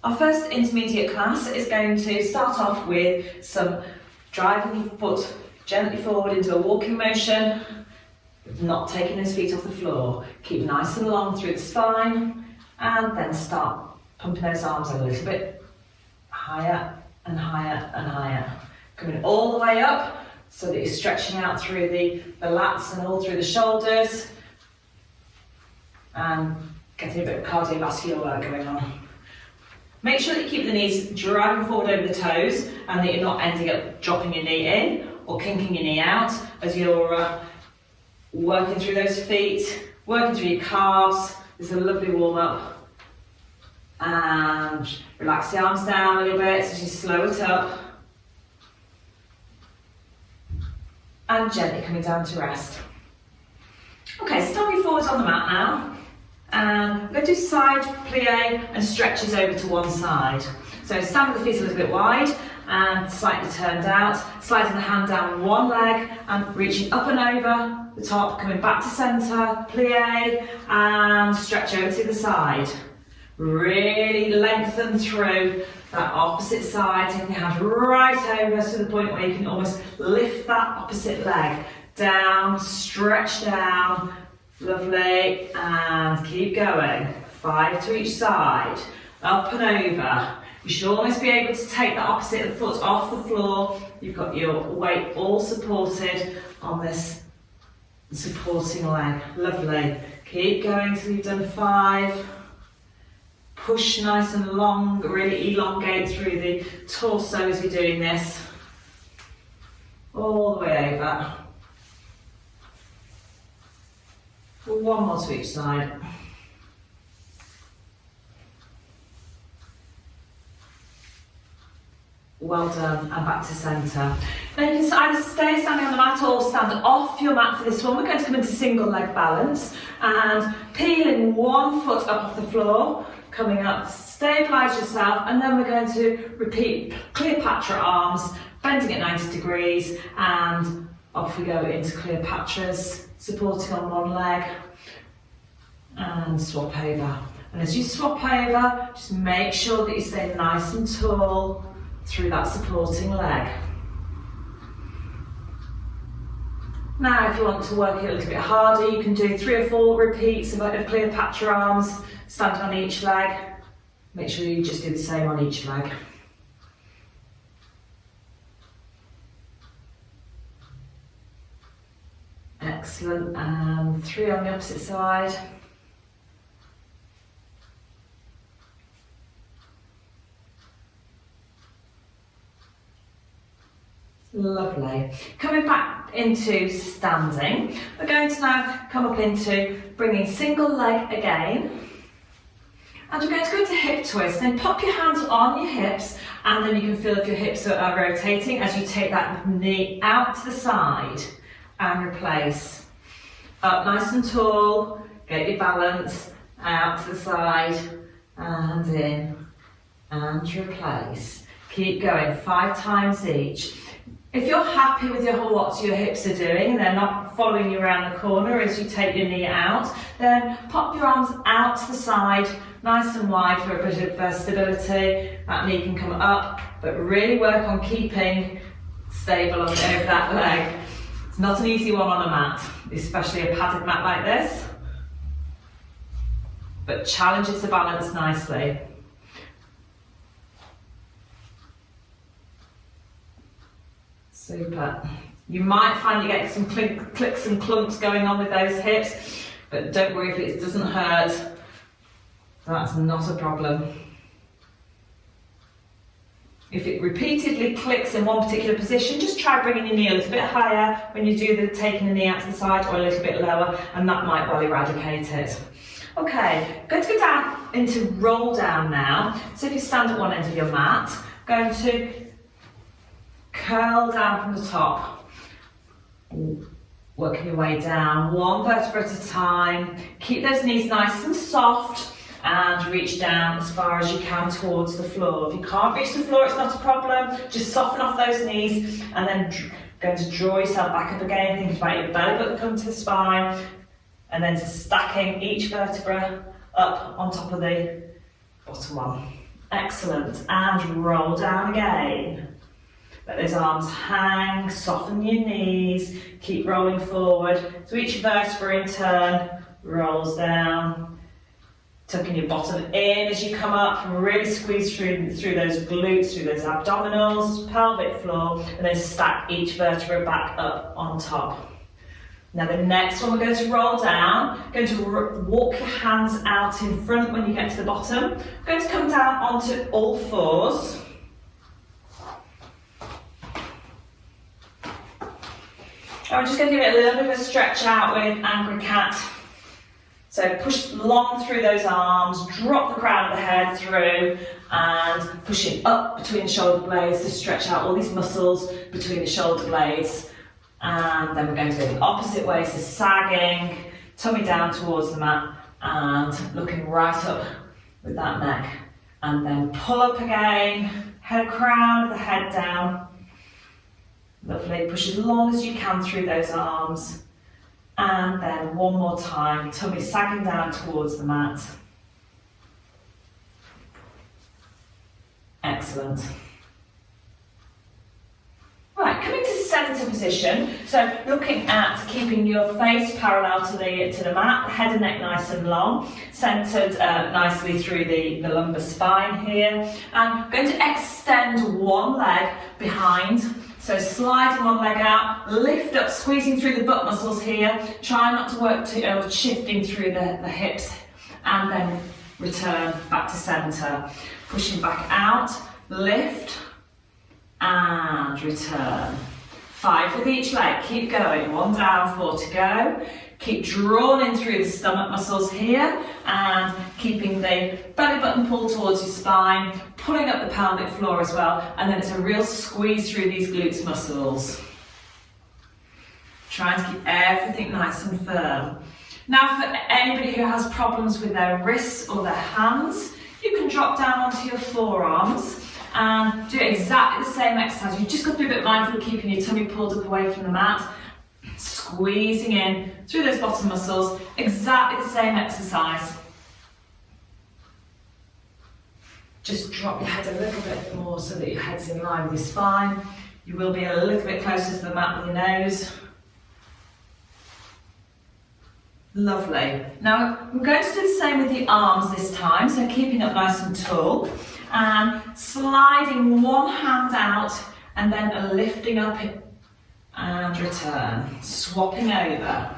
Our first intermediate class is going to start off with some driving the foot gently forward into a walking motion, not taking those feet off the floor. Keep nice and long through the spine, and then start pumping those arms a little bit higher and higher and higher. Coming all the way up so that you're stretching out through the lats and all through the shoulders, and getting a bit of cardiovascular work going on. Make sure that you keep the knees driving forward over the toes and that you're not ending up dropping your knee in or kinking your knee out as you're working through those feet, working through your calves. It's a lovely warm up. And relax the arms down a little bit as you slow it up. And gently coming down to rest. Okay, start your forwards on the mat now. And we're going to do side plie and stretches over to one side. So stand with the feet a little bit wide and slightly turned out, sliding the hand down one leg and reaching up and over the top, coming back to centre, plie and stretch over to the side. Really lengthen through that opposite side, taking your hand right over to the point where you can almost lift that opposite leg down, stretch down. Lovely, and keep going. 5 to each side, up and over. You should almost be able to take the opposite foot off the floor. You've got your weight all supported on this supporting leg. Lovely. Keep going till you've done 5. Push nice and long, really elongate through the torso as you're doing this. All the way over. One more to each side. Well done, and back to centre. Now you can either stay standing on the mat or stand off your mat for this one. We're going to come into single leg balance and peeling one foot up off the floor, coming up, stabilise yourself, and then we're going to repeat Cleopatra arms, bending at 90 degrees, and off we go into Cleopatras, supporting on one leg, and swap over. And as you swap over, just make sure that you stay nice and tall through that supporting leg. Now if you want to work it a little bit harder, you can do 3 or 4 repeats of Cleopatra arms, standing on each leg. Make sure you just do the same on each leg. Excellent, and 3 on the opposite side. Lovely. Coming back into standing, we're going to now come up into bringing single leg again. And we're going to go into hip twist. Then pop your hands on your hips, and then you can feel if your hips are rotating as you take that knee out to the side. And replace. Up nice and tall, get your balance, out to the side, and in, and replace. Keep going, 5 times each. If you're happy with what your hips are doing, and they're not following you around the corner as you take your knee out, then pop your arms out to the side, nice and wide for a bit of stability. That knee can come up, but really work on keeping stable over that leg. It's not an easy one on a mat, especially a padded mat like this, but challenges the balance nicely. Super. You might find you get some clicks and clunks going on with those hips, but don't worry if it doesn't hurt. That's not a problem. If it repeatedly clicks in one particular position, just try bringing your knee a little bit higher when you do the taking the knee out to the side, or a little bit lower, and that might well eradicate it. Okay, going to go down into roll down now. So if you stand at one end of your mat, going to curl down from the top, working your way down, one vertebra at a time. Keep those knees nice and soft, and reach down as far as you can towards the floor. If you can't reach the floor, it's not a problem. Just soften off those knees, and then going to draw yourself back up again, thinking about your belly button coming to the spine, and then stacking each vertebra up on top of the bottom one. Excellent. And roll down again. Let those arms hang, soften your knees, keep rolling forward. So each vertebra in turn rolls down. Tucking your bottom in as you come up, really squeeze through those glutes, through those abdominals, pelvic floor, and then stack each vertebra back up on top. Now the next one, we're going to roll down. Going to walk your hands out in front when you get to the bottom. We're going to come down onto all fours. I'm just going to give it a little bit of a stretch out with angry cat. So push long through those arms, drop the crown of the head through, and pushing up between the shoulder blades to stretch out all these muscles between the shoulder blades. And then we're going to go the opposite way, so sagging, tummy down towards the mat, and looking right up with that neck. And then pull up again, crown of the head down. Lovely, push as long as you can through those arms. And then one more time, tummy sagging down towards the mat. Excellent. Right, coming to centre position. So looking at keeping your face parallel to the mat, head and neck nice and long, centred nicely through the lumbar spine here. And going to extend one leg behind. So sliding one leg out, lift up, squeezing through the butt muscles here. Try not to work shifting through the hips, and then return back to centre. Pushing back out, lift, and return. 5 with each leg, keep going. 1 down, 4 to go. Keep drawn in through the stomach muscles here, and keeping the belly button pulled towards your spine, pulling up the pelvic floor as well, and then it's a real squeeze through these glutes muscles. Trying to keep everything nice and firm. Now for anybody who has problems with their wrists or their hands, you can drop down onto your forearms and do exactly the same exercise. You've just got to be a bit mindful of keeping your tummy pulled up away from the mat, squeezing in through those bottom muscles, exactly the same exercise. Just drop your head a little bit more so that your head's in line with your spine. You will be a little bit closer to the mat with your nose. Lovely. Now we're going to do the same with the arms this time, so keeping up nice and tall, and sliding one hand out and then lifting up and return, swapping over,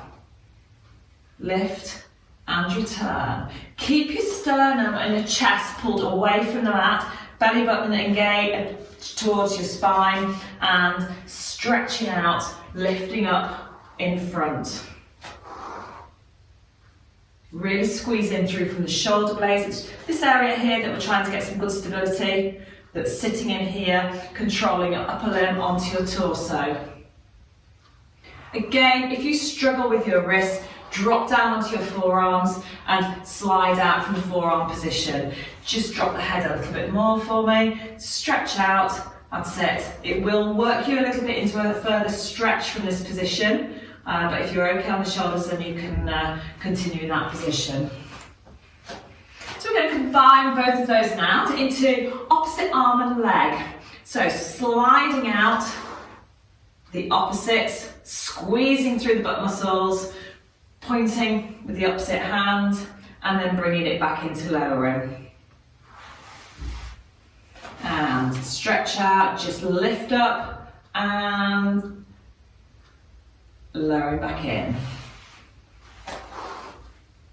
lift and return. Keep your sternum and your chest pulled away from the mat, belly button engaged towards your spine, and stretching out, lifting up in front. Really squeeze in through from the shoulder blades. It's this area here that we're trying to get some good stability, that's sitting in here, controlling your upper limb onto your torso. Again, if you struggle with your wrists, drop down onto your forearms and slide out from the forearm position. Just drop the head a little bit more for me. Stretch out, that's it. It will work you a little bit into a further stretch from this position. But if you're okay on the shoulders, then you can continue in that position. So we're going to combine both of those now into opposite arm and leg. So sliding out the opposites, squeezing through the butt muscles, pointing with the opposite hand, and then bringing it back into lowering. And stretch out, just lift up and lowering back in.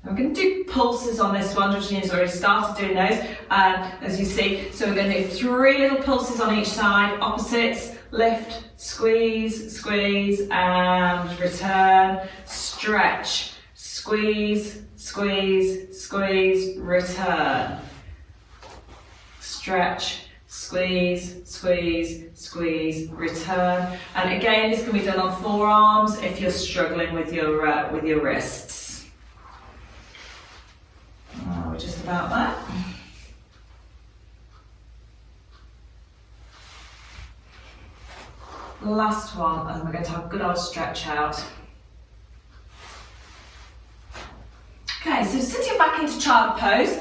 We're going to do pulses on this one. Georgina's already started doing those, as you see. So we're going to do 3 little pulses on each side, opposites, lift, squeeze, squeeze, and return, stretch, squeeze, squeeze, squeeze, return, stretch, squeeze, squeeze, squeeze, return. And again, this can be done on forearms if you're struggling with your wrists. We're just about there. Last one, and we're going to have a good old stretch out. Okay, so sitting back into child pose,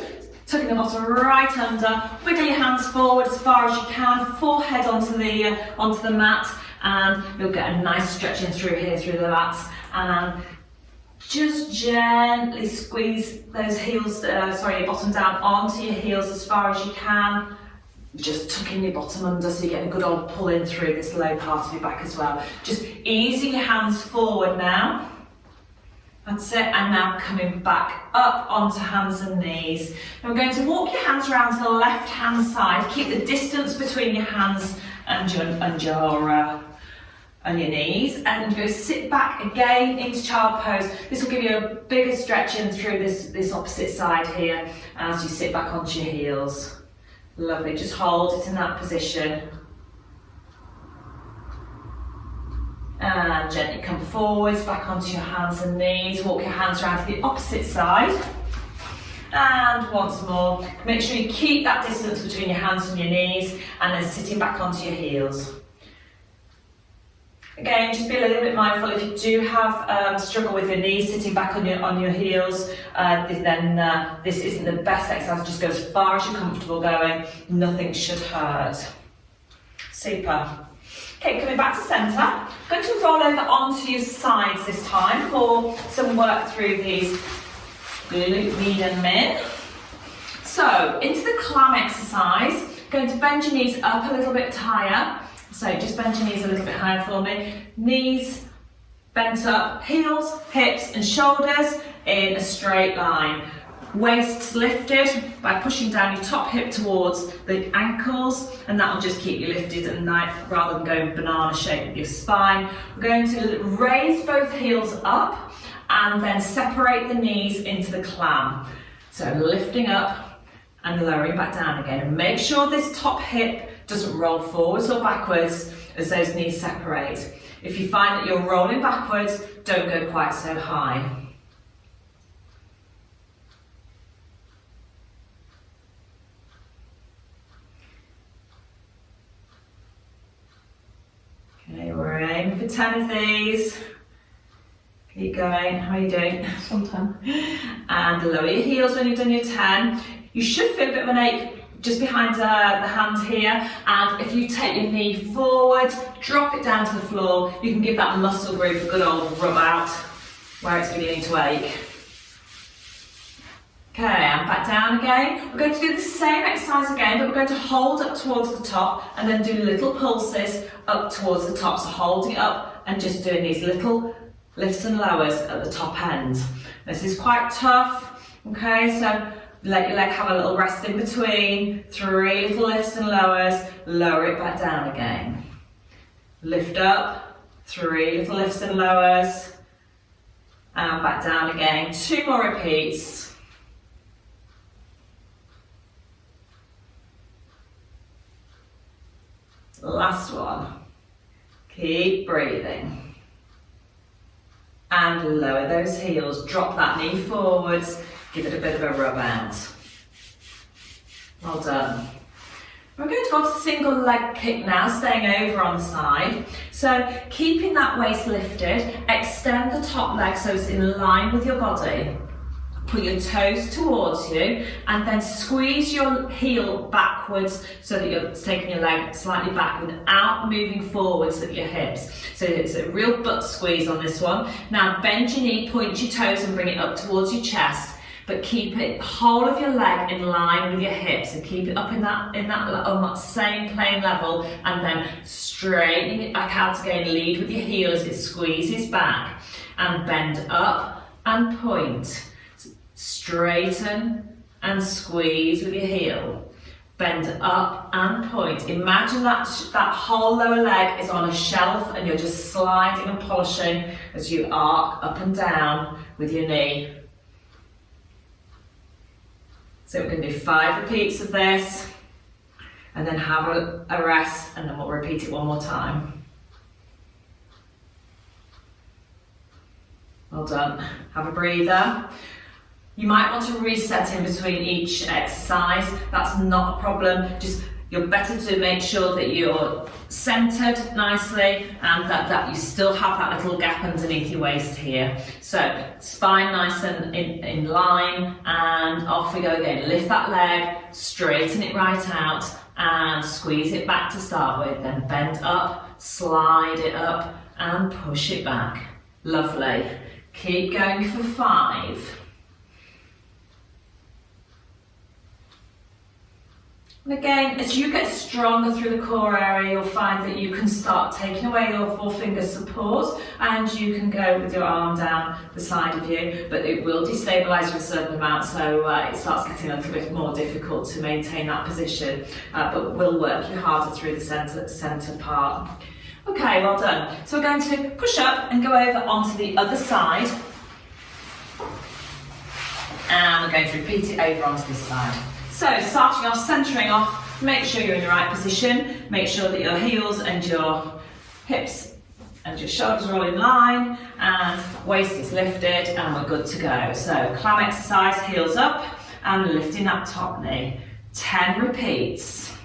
tucking the bottom right under, wiggle your hands forward as far as you can, forehead onto the mat, and you'll get a nice stretching through here, through the lats, and just gently squeeze those heels, your bottom down onto your heels as far as you can. Just tucking your bottom under so you get a good old pull in through this low part of your back as well. Just easing your hands forward now. That's it, and now coming back up onto hands and knees. Now we're going to walk your hands around to the left hand side. Keep the distance between your hands and your knees, and go sit back again into child pose. This will give you a bigger stretching through this opposite side here as you sit back onto your heels. Lovely, just hold it in that position. And gently come forwards, back onto your hands and knees. Walk your hands around to the opposite side. And once more, make sure you keep that distance between your hands and your knees, and then sitting back onto your heels. Again, just be a little bit mindful if you do have struggle with your knees sitting back on your heels, then this isn't the best exercise. Just go as far as you're comfortable going. Nothing should hurt. Super. Okay, coming back to centre. I'm going to roll over onto your sides this time for some work through these glute med and min. So, into the clam exercise, going to bend your knees up a little bit higher. So just bend your knees a little bit higher for me. Knees bent up, heels, hips and shoulders in a straight line. Waists lifted by pushing down your top hip towards the ankles, and that will just keep you lifted at night rather than going banana shape with your spine. We're going to raise both heels up and then separate the knees into the clam. So lifting up and lowering back down again. And make sure this top hip doesn't roll forwards or backwards as those knees separate. If you find that you're rolling backwards, don't go quite so high. Okay, we're aiming for 10 of these. Keep going. How are you doing? Sometime. And lower your heels when you've done your 10. You should feel a bit of an ache just behind the hand here, and if you take your knee forward, drop it down to the floor, you can give that muscle group a good old rub out where it's beginning to ache. Okay, and back down again. We're going to do the same exercise again, but we're going to hold up towards the top and then do little pulses up towards the top. So holding it up and just doing these little lifts and lowers at the top end. This is quite tough, okay, so let your leg have a little rest in between. 3 little lifts and lowers, lower it back down again. Lift up, 3 little lifts and lowers, and back down again. 2 more repeats. Last one. Keep breathing. And lower those heels, drop that knee forwards. Give it a bit of a rub out. Well done. We're going to go to single leg kick now, staying over on the side. So keeping that waist lifted, extend the top leg so it's in line with your body. Put your toes towards you and then squeeze your heel backwards so that you're taking your leg slightly back without moving forwards at your hips. So it's a real butt squeeze on this one. Now bend your knee, point your toes and bring it up towards your chest. But keep it whole of your leg in line with your hips, and keep it up on that same plane level, and then straightening it back out again. Lead with your heel as it squeezes back, and bend up and point. Straighten and squeeze with your heel. Bend up and point. Imagine that whole lower leg is on a shelf and you're just sliding and polishing as you arc up and down with your knee. So we're going to do 5 repeats of this and then have a rest, and then we'll repeat it one more time. Well done. Have a breather. You might want to reset in between each exercise. That's not a problem. Just You're better to make sure that you're centered nicely and that you still have that little gap underneath your waist here. So spine nice and in line, and off we go again. Lift that leg, straighten it right out and squeeze it back to start with. Then bend up, slide it up and push it back. Lovely. Keep going for 5. And again, as you get stronger through the core area, you'll find that you can start taking away your forefinger support and you can go with your arm down the side of you, but it will destabilise you a certain amount, so it starts getting a little bit more difficult to maintain that position, but will work you harder through the centre part. Okay, well done. So we're going to push up and go over onto the other side, and we're going to repeat it over onto this side. So starting off, centering off, make sure you're in the right position, make sure that your heels and your hips and your shoulders are all in line and waist is lifted and we're good to go. So climb exercise, heels up and lifting that top knee. 10 repeats.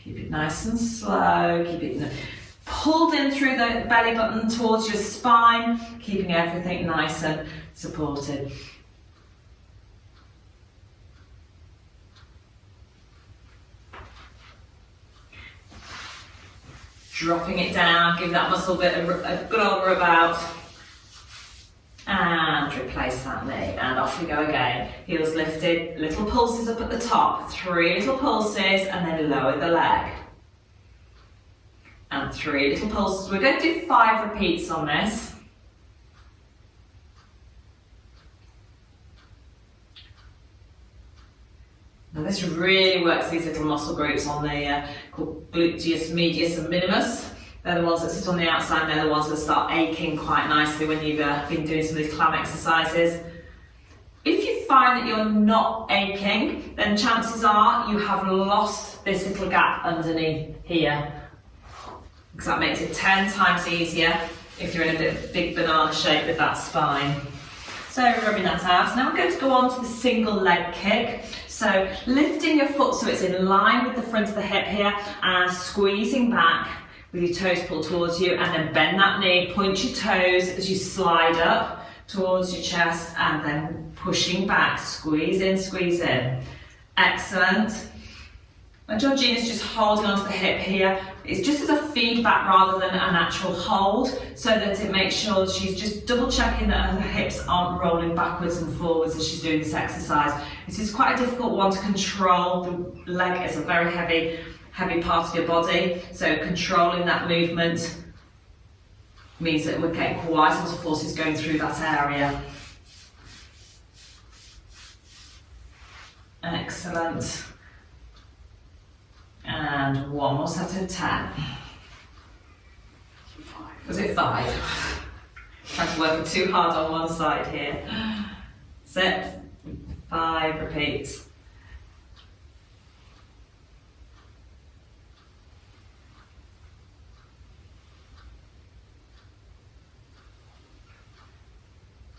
Keep it nice and slow, keep it pulled in through the belly button towards your spine, keeping everything nice and supported. Dropping it down, give that muscle bit a good old rub out. And replace that knee. And off we go again. Heels lifted, little pulses up at the top. 3 little pulses and then lower the leg. And 3 little pulses. We're going to do 5 repeats on this. Now this really works these little muscle groups on the called gluteus medius and minimus. They're the ones that sit on the outside, they're the ones that start aching quite nicely when you've been doing some of these clam exercises. If you find that you're not aching, then chances are you have lost this little gap underneath here. Because that makes it 10 times easier if you're in a big banana shape with that spine. So rubbing that out. Now we're going to go on to the single leg kick. So lifting your foot so it's in line with the front of the hip here and squeezing back with your toes pulled towards you, and then bend that knee, point your toes as you slide up towards your chest and then pushing back, squeeze in, squeeze in. Excellent. Now Georgina's just holding onto the hip here. It's just as a feedback rather than an actual hold, so that it makes sure she's just double checking that her hips aren't rolling backwards and forwards as she's doing this exercise. This is quite a difficult one to control. The leg is a very heavy part of your body, so controlling that movement means that we're getting quite a lot of forces going through that area. Excellent. And one more set of 10. Was it 5? Trying to work too hard on one side here. Set 5 repeats.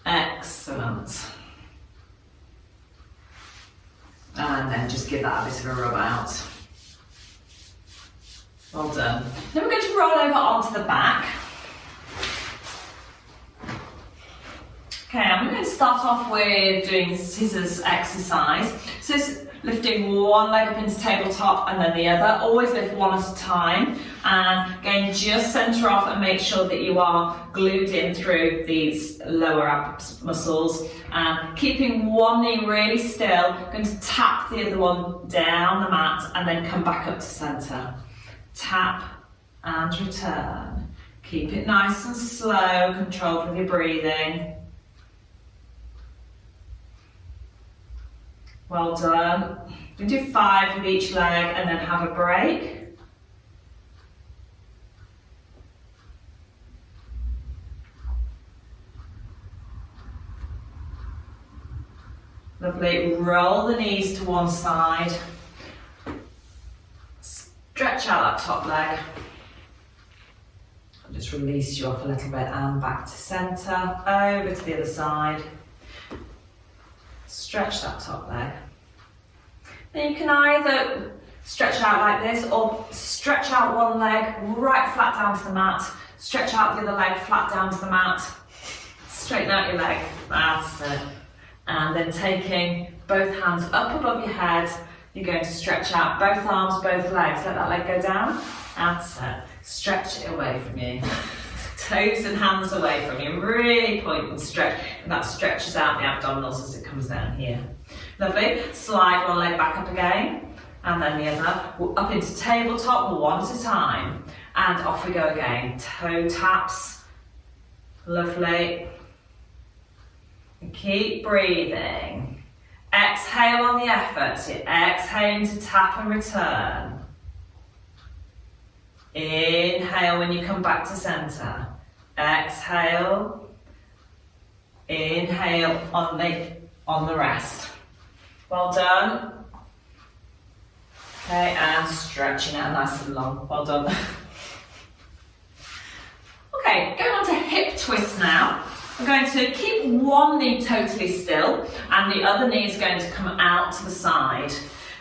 Excellent. And then just give that a bit of a rub out. Well done. Then we're going to roll over onto the back. Okay, I'm going to start off with doing scissors exercise. So it's lifting one leg up into tabletop and then the other. Always lift one at a time. And again, just centre off and make sure that you are glued in through these lower abs muscles. And keeping one knee really still, going to tap the other one down the mat and then come back up to centre. Tap and return. Keep it nice and slow, controlled with your breathing. Well done. We do 5 with each leg and then have a break. Lovely. Roll the knees to one side. Stretch out that top leg. I'll just release you off a little bit and back to centre, over to the other side. Stretch that top leg. And you can either stretch out like this or stretch out one leg right flat down to the mat, stretch out the other leg flat down to the mat, straighten out your leg, that's it. And then taking both hands up above your head, you're going to stretch out both arms, both legs, let that leg go down, that's it. Stretch it away from you. Toes and hands away from you, really point and stretch, and that stretches out the abdominals as it comes down here. Lovely, slide one leg back up again, and then the other, up into tabletop, one at a time, and off we go again. Toe taps, lovely, and keep breathing. Exhale on the effort, so exhaling to tap and return. Inhale when you come back to centre. Exhale. Inhale on the rest. Well done. Okay, and stretching out nice and long. Well done. Okay, going on to hip twist now. We're going to keep one knee totally still and the other knee is going to come out to the side.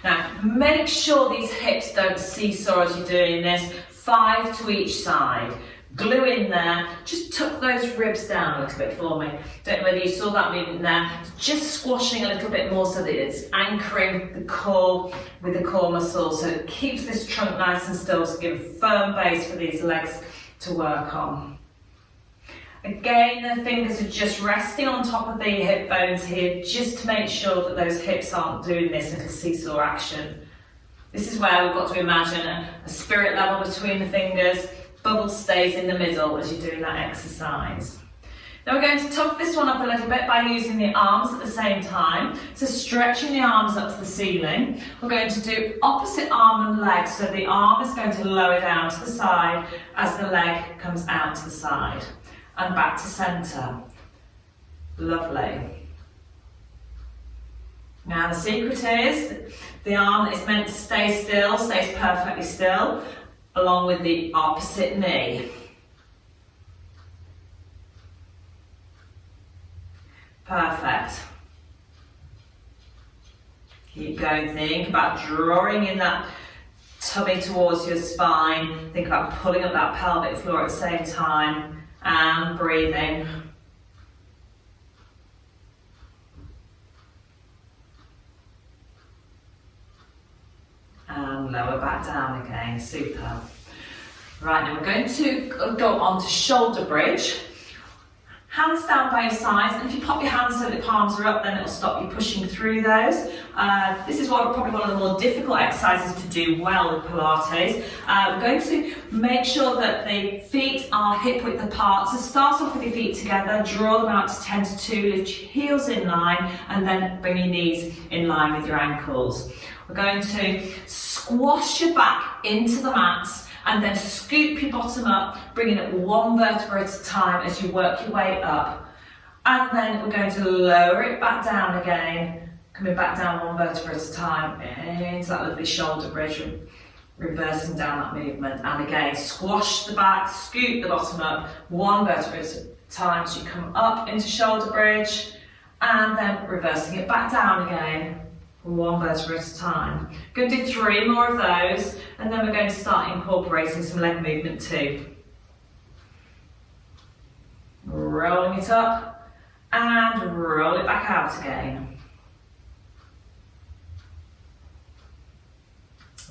Now, make sure these hips don't seesaw as you're doing this. 5 to each side. Glue in there, just tuck those ribs down a little bit for me. Don't know whether you saw that movement there. Just squashing a little bit more so that it's anchoring the core with the core muscle, so it keeps this trunk nice and still, so give a firm base for these legs to work on. Again, the fingers are just resting on top of the hip bones here, just to make sure that those hips aren't doing this little seesaw action. This is where we've got to imagine a spirit level between the fingers. Bubble stays in the middle as you're doing that exercise. Now we're going to tough this one up a little bit by using the arms at the same time. So stretching the arms up to the ceiling. We're going to do opposite arm and leg. So the arm is going to lower down to the side as the leg comes out to the side. And back to centre. Lovely. Now the secret is the arm that is meant to stay still stays perfectly still, along with the opposite knee. Perfect. Keep going, think about drawing in that tummy towards your spine, think about pulling up that pelvic floor at the same time, and breathing. And lower back down again, super. Right, now we're going to go on to shoulder bridge. Hands down by your sides, and if you pop your hands so the palms are up, then it'll stop you pushing through those. This is probably one of the more difficult exercises to do well with Pilates. We're going to make sure that the feet are hip width apart. So start off with your feet together, draw them out to 10 to 2, lift your heels in line, and then bring your knees in line with your ankles. We're going to squash your back into the mats and then scoop your bottom up, bringing it one vertebra at a time as you work your way up. And then we're going to lower it back down again, coming back down one vertebra at a time into that lovely shoulder bridge, reversing down that movement. And again, squash the back, scoop the bottom up, one vertebra at a time as you come up into shoulder bridge, and then reversing it back down again. One vertebra at a time. Going to do 3 more of those, and then we're going to start incorporating some leg movement too. Rolling it up and roll it back out again.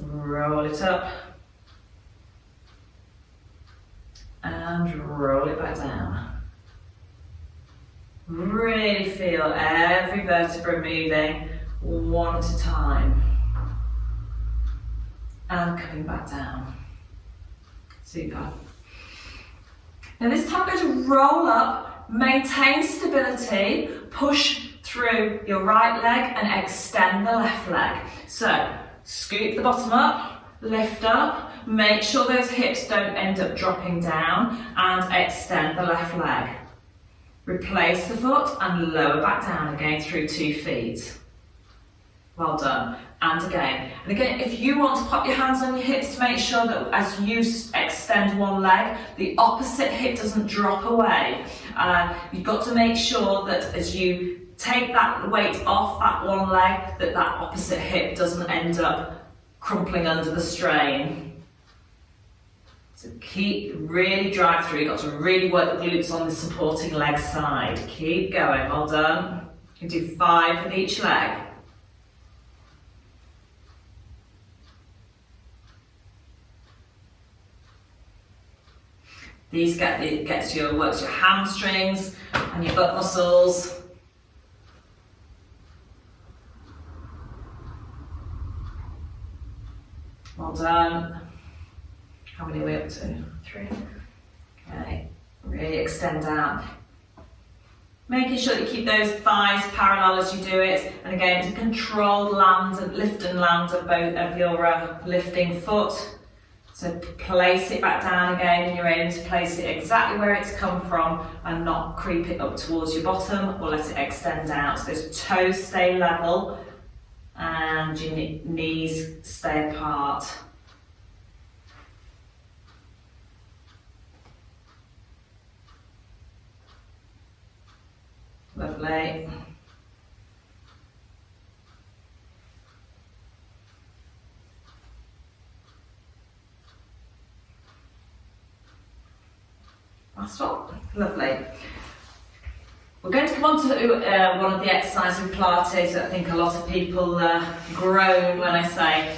Roll it up and roll it back down. Really feel every vertebra moving. One at a time, and coming back down. Super. Now this time we're going to roll up, maintain stability, push through your right leg and extend the left leg. So scoop the bottom up, lift up, make sure those hips don't end up dropping down, and extend the left leg. Replace the foot and lower back down again through 2 feet. Well done. And again. And again, if you want to pop your hands on your hips to make sure that as you extend one leg, the opposite hip doesn't drop away. You've got to make sure that as you take that weight off that one leg, that opposite hip doesn't end up crumpling under the strain. So really drive through. You've got to really work the glutes on the supporting leg side. Keep going, well done. You do 5 with each leg. These works your hamstrings and your butt muscles. Well done. How many are we up to? 3. Okay, really extend out. Making sure that you keep those thighs parallel as you do it. And again, it's a controlled lift and land of both of your lifting foot. So place it back down again, and you're aiming to place it exactly where it's come from and not creep it up towards your bottom or let it extend out. So those toes stay level and your knees stay apart. Lovely. Last one. Lovely. We're going to come on to one of the exercises with Pilates that I think a lot of people groan when I say.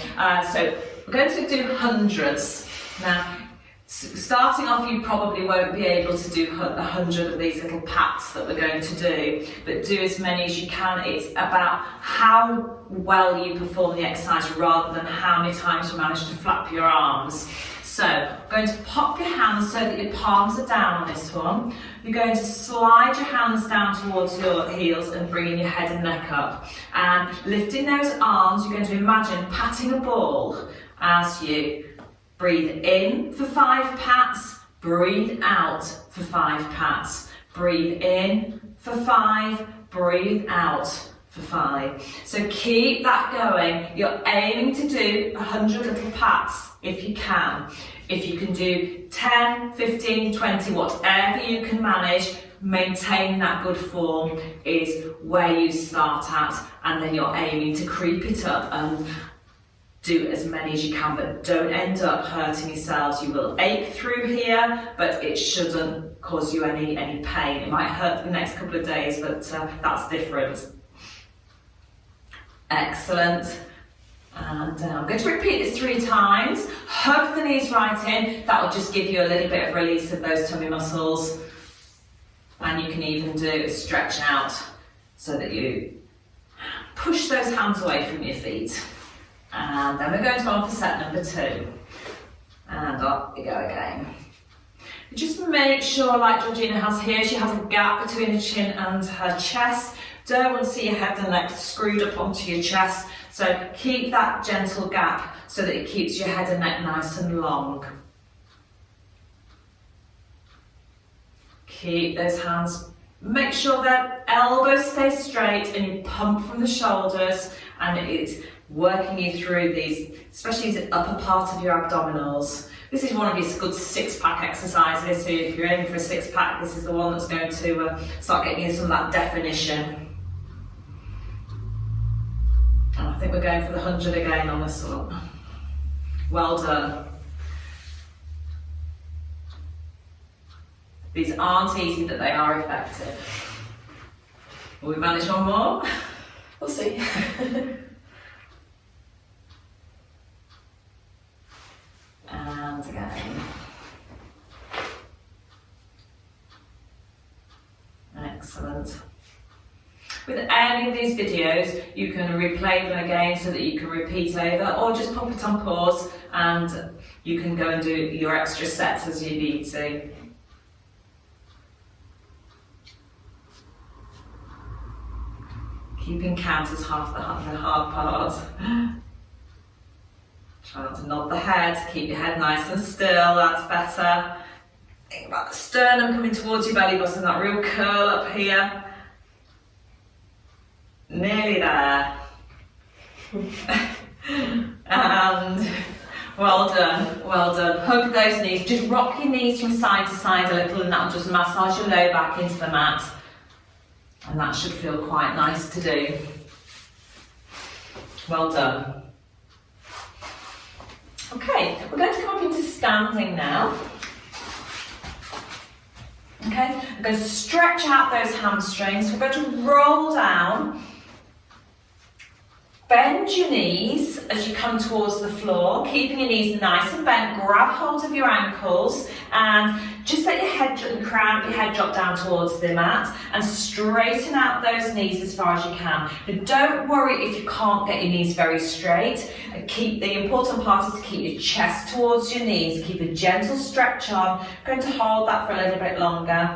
So we're going to do hundreds. Now, starting off, you probably won't be able to do 100 of these little pats that we're going to do, but do as many as you can. It's about how well you perform the exercise rather than how many times you manage to flap your arms. So, I'm going to pop your hands so that your palms are down on this one. You're going to slide your hands down towards your heels and bringing your head and neck up. And lifting those arms, you're going to imagine patting a ball as you breathe in for 5 pats, breathe out for 5 pats. Breathe in for 5, breathe out for 5. So keep that going. You're aiming to do 100 little pats if you can. If you can do 10, 15, 20, whatever you can manage, maintaining that good form is where you start at, and then you're aiming to creep it up and do as many as you can, but don't end up hurting yourselves. You will ache through here, but it shouldn't cause you any pain. It might hurt for the next couple of days, but that's different. Excellent. And I'm going to repeat this 3 times. Hug the knees right in. That will just give you a little bit of release of those tummy muscles. And you can even do a stretch out so that you push those hands away from your feet. And then we're going to go on for set number 2. And up we go again. Just make sure, like Georgina has here, she has a gap between her chin and her chest. Don't want to see your head and neck screwed up onto your chest. So keep that gentle gap so that it keeps your head and neck nice and long. Keep those hands, make sure that elbows stay straight and you pump from the shoulders, and it's working you through these, especially the upper part of your abdominals. This is one of your good 6-pack exercises, so if you're aiming for a 6-pack, this is the one that's going to start getting you some of that definition. And I think we're going for the 100 again on this one. Well done. These aren't easy, but they are effective. Will we manage one more? We'll see. And again. Excellent. With any of these videos, you can replay them again so that you can repeat over, or just pop it on pause and you can go and do your extra sets as you need to. Keeping count is half the hard part. Try not to nod the head, keep your head nice and still, that's better. Think about the sternum coming towards your belly button, that real curl up here. Nearly there. And well done, well done. Hug those knees. Just rock your knees from side to side a little, and that'll just massage your low back into the mat. And that should feel quite nice to do. Well done. Okay, we're going to come up into standing now. Okay, we're going to stretch out those hamstrings. We're going to roll down. Bend your knees as you come towards the floor, keeping your knees nice and bent. Grab hold of your ankles and just let your head and crown of your head drop down towards the mat and straighten out those knees as far as you can. But don't worry if you can't get your knees very straight. The important part is to keep your chest towards your knees. Keep a gentle stretch on. I'm going to hold that for a little bit longer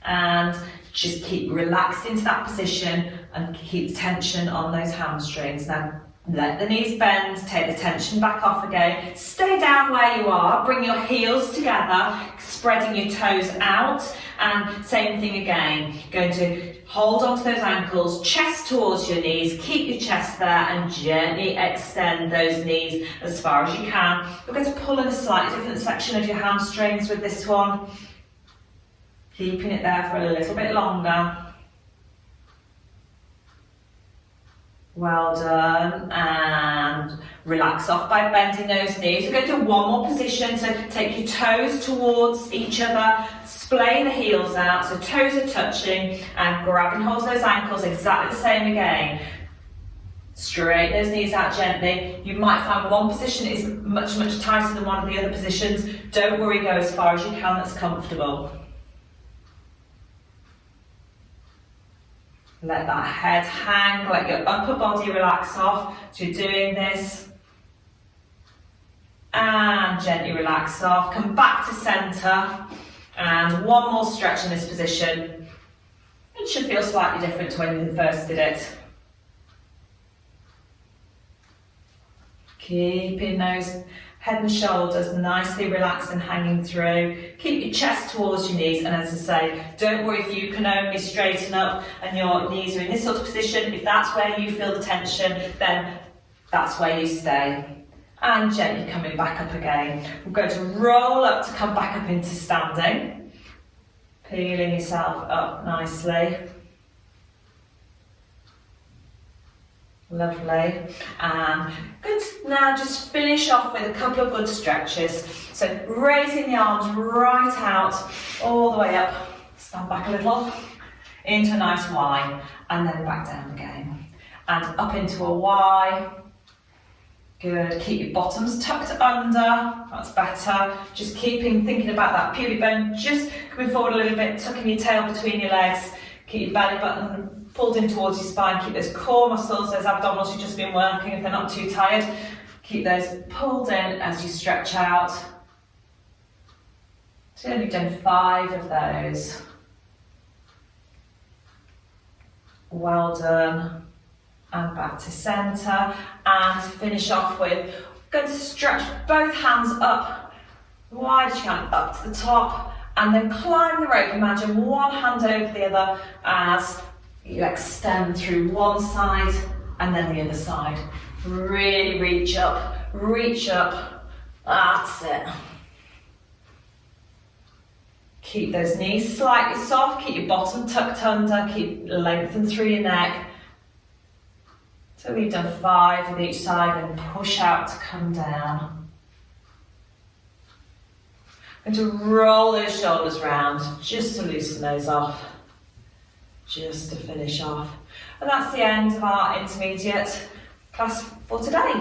and just keep relaxed into that position and keep the tension on those hamstrings. Now, let the knees bend, take the tension back off again. Stay down where you are, bring your heels together, spreading your toes out, and same thing again. Going to hold onto those ankles, chest towards your knees, keep your chest there, and gently extend those knees as far as you can. We're going to pull in a slightly different section of your hamstrings with this one. Keeping it there for a little bit longer. Well done, and relax off by bending those knees. We're going to do one more position, so take your toes towards each other, splay the heels out, so toes are touching, and grabbing hold of those ankles, exactly the same again. Straighten those knees out gently. You might find one position is much, much tighter than one of the other positions. Don't worry, go as far as you can that's comfortable. Let that head hang, let your upper body relax off as you're doing this. And gently relax off. Come back to centre. And one more stretch in this position. It should feel slightly different to when you first did it. Keeping those head and shoulders nicely relaxed and hanging through. Keep your chest towards your knees, and as I say, don't worry if you can only straighten up and your knees are in this sort of position. If that's where you feel the tension, then that's where you stay. And gently coming back up again. We're going to roll up to come back up into standing. Peeling yourself up nicely. Lovely. And good. Now just finish off with a couple of good stretches. So raising the arms right out, all the way up. Stand back a little, into a nice Y, and then back down again. And up into a Y. Good. Keep your bottoms tucked under. That's better. Just thinking about that pubic bone, just coming forward a little bit, tucking your tail between your legs. Keep your belly button pulled in towards your spine. Keep those core muscles, those abdominals you've just been working, if they're not too tired. Keep those pulled in as you stretch out. So you've done 5 of those. Well done. And back to centre. And finish off with, going to stretch both hands up, wide as you can, up to the top. And then climb the rope. Imagine one hand over the other as you extend through one side and then the other side. Really reach up, that's it. Keep those knees slightly soft, keep your bottom tucked under, keep lengthen through your neck. So we've done 5 with each side and push out to come down. I'm going to roll those shoulders round, just to loosen those off. Just to finish off. And that's the end of our intermediate class for today.